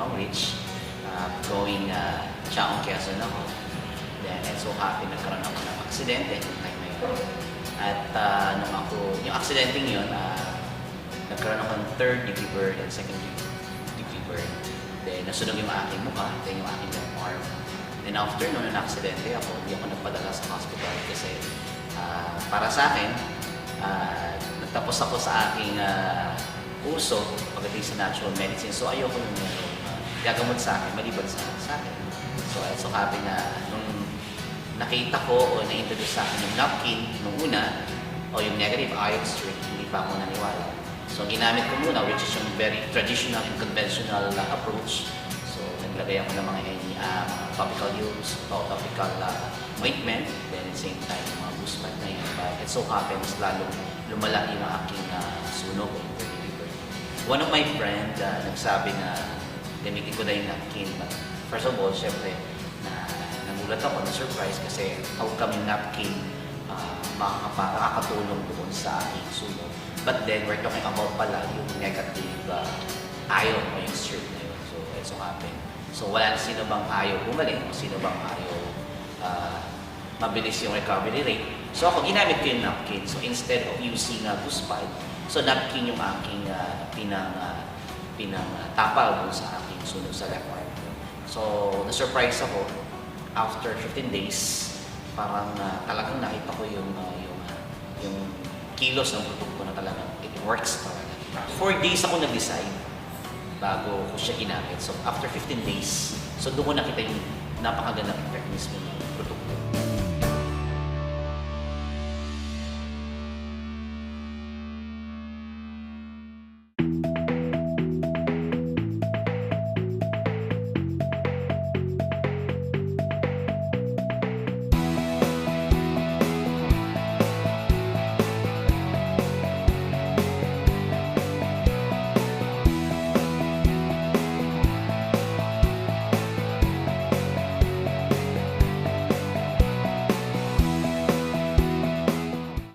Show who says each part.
Speaker 1: Long Ridge, going Chaong, Quezon ako. Then, so happy nagkaroon ako ng aksidente nung time na yun. At yung aksidenteng yun, nagkaroon ako ng 3rd degree burn and 2nd degree burn. Then, nasunog yung aking mukha, then yung aking left arm. Then after nung na-aksidente ako, hindi ako nagpadala sa hospital kasi para sa akin, nagtapos ako sa aking kurso pagdating sa natural medicine. So ayoko nung gagamot sa akin, maliban sa akin. So I'm so happy na nung nakita ko o na-introduce sa akin yung napkin nung una o yung negative ion stream, hindi pa ako naniwala. So ginamit ko muna, which is yung very traditional and conventional approach. So naglagay ako ng mga topical use, topical ointment, then at the same time yung mga boost pad na yun. But it so happens lalong lumala yung aking sunog o fever. One of my friend nagsabi na gamitin ko na yung napkin. But first of all, syempre, nagulat ako, na-surprise kasi how come yung napkin makakatulong doon sa aking sunog. But then, we're talking about pala yung negative ion o yung stream na yun. So, it so happen. So, wala na sino bang ayaw gumaling o sino bang ayaw mabilis yung recovery rate. So, ako ginamit ko yung napkin. So, instead of using boost pad, so napkin yung aking tapal doon sa aking sunog sa left arm. So, na-surprise ako after 15 days, parang talagang nakita ko yung kilos ng produkto na talagang it works talaga. 4 days ako nag-decide bago ko siya ginamit. So, after 15 days, so doon ko nakita yung napakagandang effect mismo niya